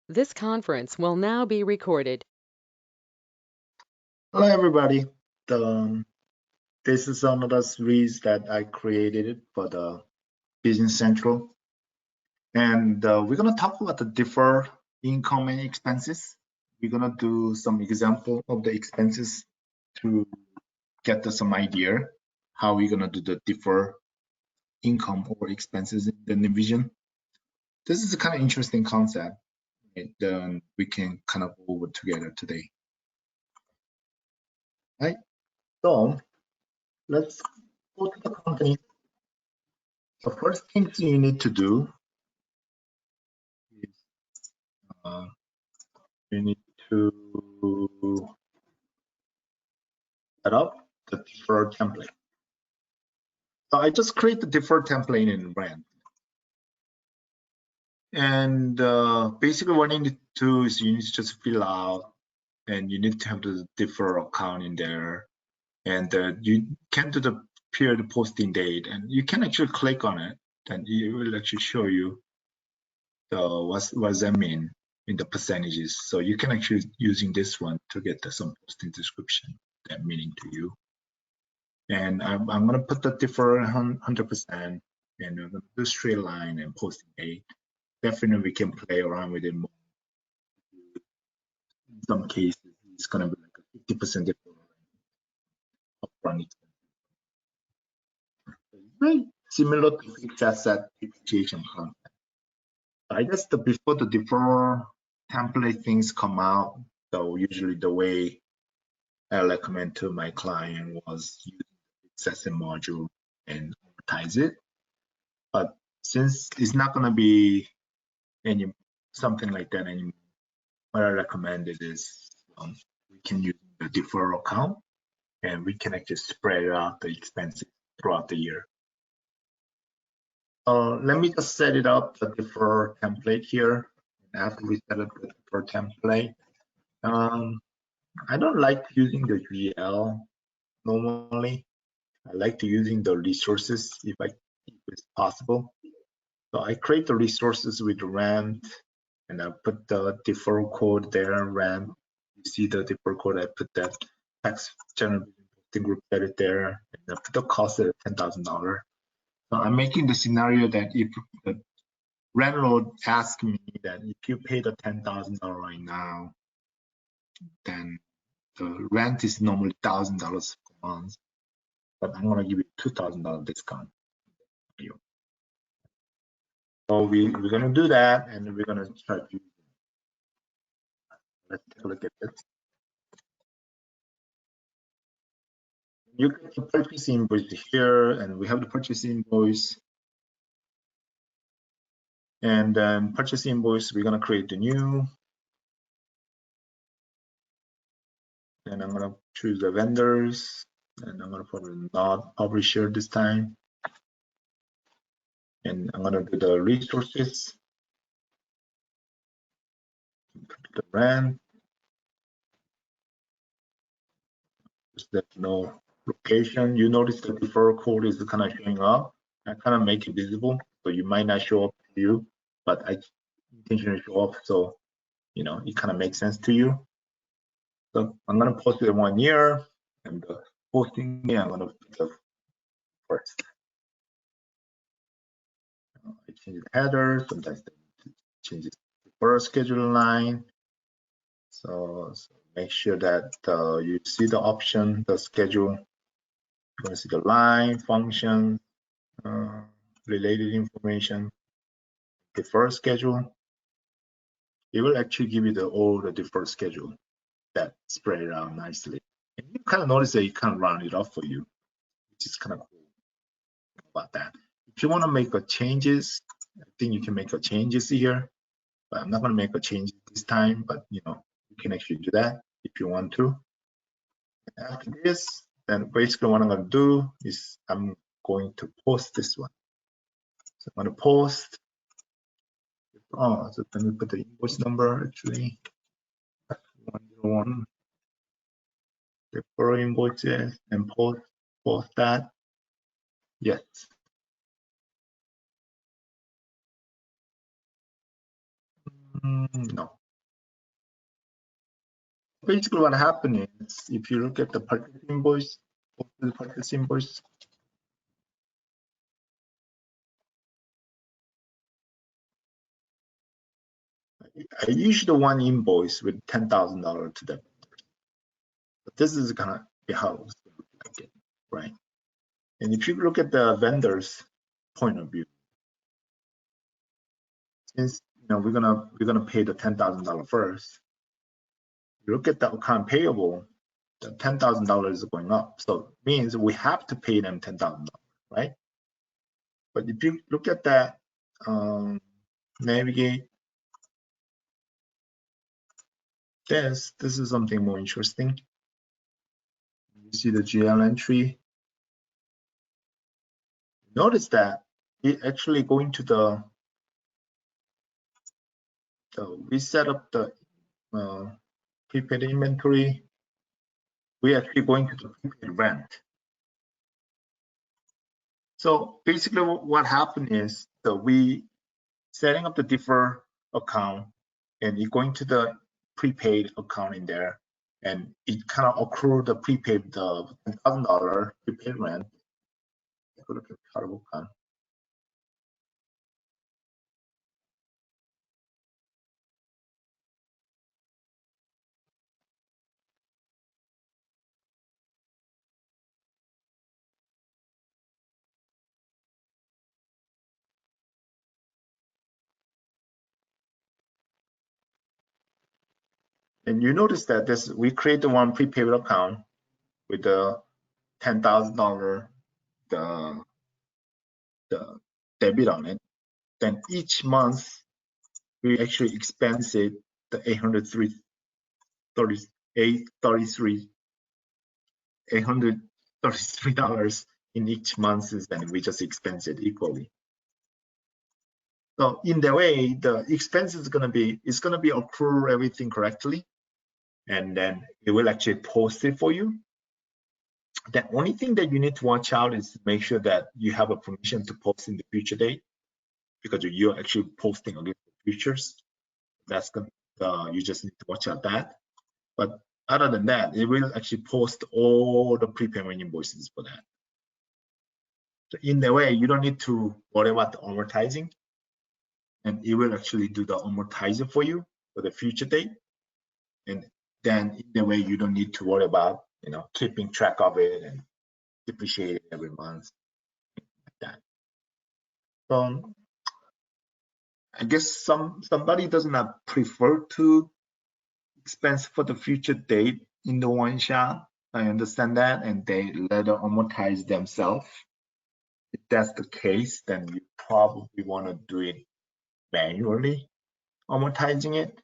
This conference will now be recorded. Hello, everybody. This is another series that I created for the Business Central. And we're going to talk about the deferred income and expenses. We're going to do some example of the expenses to get some idea how we're going to do the deferred income or expenses in the division. This is a kind of interesting concept that we can kind of go over together today. Right? So let's go to the company. The first thing you need to do is you need to set up the deferred template. So I just create the deferred template in Brand. And basically what you need to do is you need to just fill out, and you need to have the deferral account in there. And you can do the period posting date, and you can actually click on it, and it will actually show you what does that mean in the percentages. So you can actually using this one to get some posting description, that meaning to you. And I'm going to put the deferral 100%, and I'm going to do straight line and posting date. Definitely we can play around with it more. In some cases, it's going to be like a 50% deferral upfront. Very similar to fixed asset depreciation concept. I guess before the deferral template things come out, so usually the way I recommend to my client was use the fixed asset module and amortize it. But since it's not going to be something like that anymore, what I recommended is we can use the deferral account, and we can actually spread out the expenses throughout the year. Let me just set it up, the defer template here. After we set up the defer template, I don't like using the GL normally. I like to using the resources if it's possible. So I create the resources with rent, and I put the deferral code there, rent. You see the deferral code, I put that tax general group edit there, and I put the cost at $10,000. So I'm making the scenario that if the landlord asks me that if you pay the $10,000 right now, then the rent is normally $1,000 per month, but I'm going to give you $2,000 discount for you. So we're going to do that, and we're going to try to. Let's take a look at this. You get the purchase invoice here, and we have the purchase invoice. And then purchase invoice, we're going to create the new. And I'm going to choose the vendors, and I'm going to put not publisher this time. And I'm going to do the resources, the rent. Just let you know location. You notice the deferral code is kind of showing up. I kind of make it visible, so you might not show up to you, but I intentionally show up so it kind of makes sense to you. So I'm going to post it 1 year, and the posting here I'm going to put the first. I change the header. Sometimes I change the first schedule line. So make sure that you see the option, the schedule. You're going to see the line, function, related information, deferred schedule. It will actually give you all the deferred schedule that spread it out nicely. And you kind of notice that you kind of round it up for you, which is kind of cool about that. If you want to make changes, I think you can make changes here, but I'm not going to make a change this time, but you can actually do that if you want to. After this, then basically what I'm going to do is I'm going to post this one. So I'm going to post. Oh, so let me put the invoice number actually. 101. Deferral invoices and post that. Yes. No. Basically, what happened is, if you look at the purchase invoice, I usually one invoice with $10,000 to them. But this is gonna be how it's gonna look like it, right? And if you look at the vendor's point of view, since we're gonna pay the $10,000 first, you look at the account payable, the $10,000 is going up, so it means we have to pay them $10,000, right? But if you look at that, navigate this is something more interesting. You see the GL entry. Notice that it actually going to the we set up the prepaid inventory. We actually going to the prepaid rent. So basically what happened is that we setting up the defer account and you're going to the prepaid account in there, and it kind of accrue the prepaid, the $10,000 prepaid rent. Look at the account. And you notice that this we create the one prepaid account with the $10,000 the debit on it. Then each month we actually expense it the $833 in each month, and we just expense it equally. So in the way, the expense is gonna be accrue everything correctly, and then it will actually post it for you. The only thing that you need to watch out is make sure that you have a permission to post in the future date, because you're actually posting against the futures. That's gonna you just need to watch out that. But other than that, it will actually post all the prepayment invoices for that. So in the way, you don't need to worry about the amortizing, and it will actually do the amortizer for you for the future date. And then in the way, you don't need to worry about keeping track of it and depreciate it every month, like that. So I guess somebody does not prefer to expense for the future date in the one shot. I understand that, and they let them amortize themselves. If that's the case, then you probably want to do it manually, amortizing it.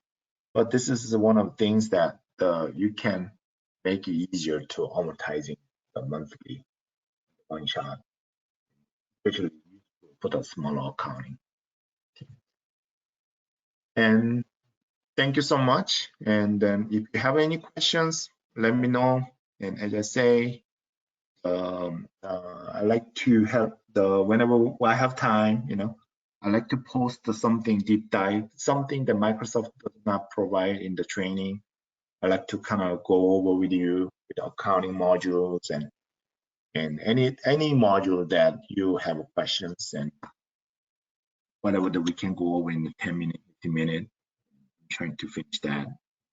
But this is one of the things that you can make it easier to amortizing the monthly one shot, especially for the smaller accounting. And thank you so much. And then if you have any questions, let me know. And as I say, I like to help whenever I have time, I like to post something deep dive, something that Microsoft does not provide in the training. I like to kind of go over with you with the accounting modules and any module that you have questions, and whatever that we can go over in 10 minutes, 15 minutes, trying to finish that,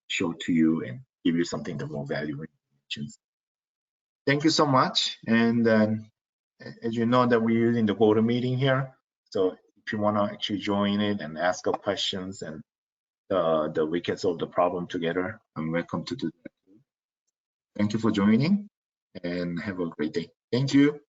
show to you and give you something that more valuable information. Thank you so much. And as you know that we're using the GoToMeeting here, so if you want to actually join it and ask us questions and we can solve the problem together, I'm welcome to do that. Thank you for joining and have a great day. Thank you.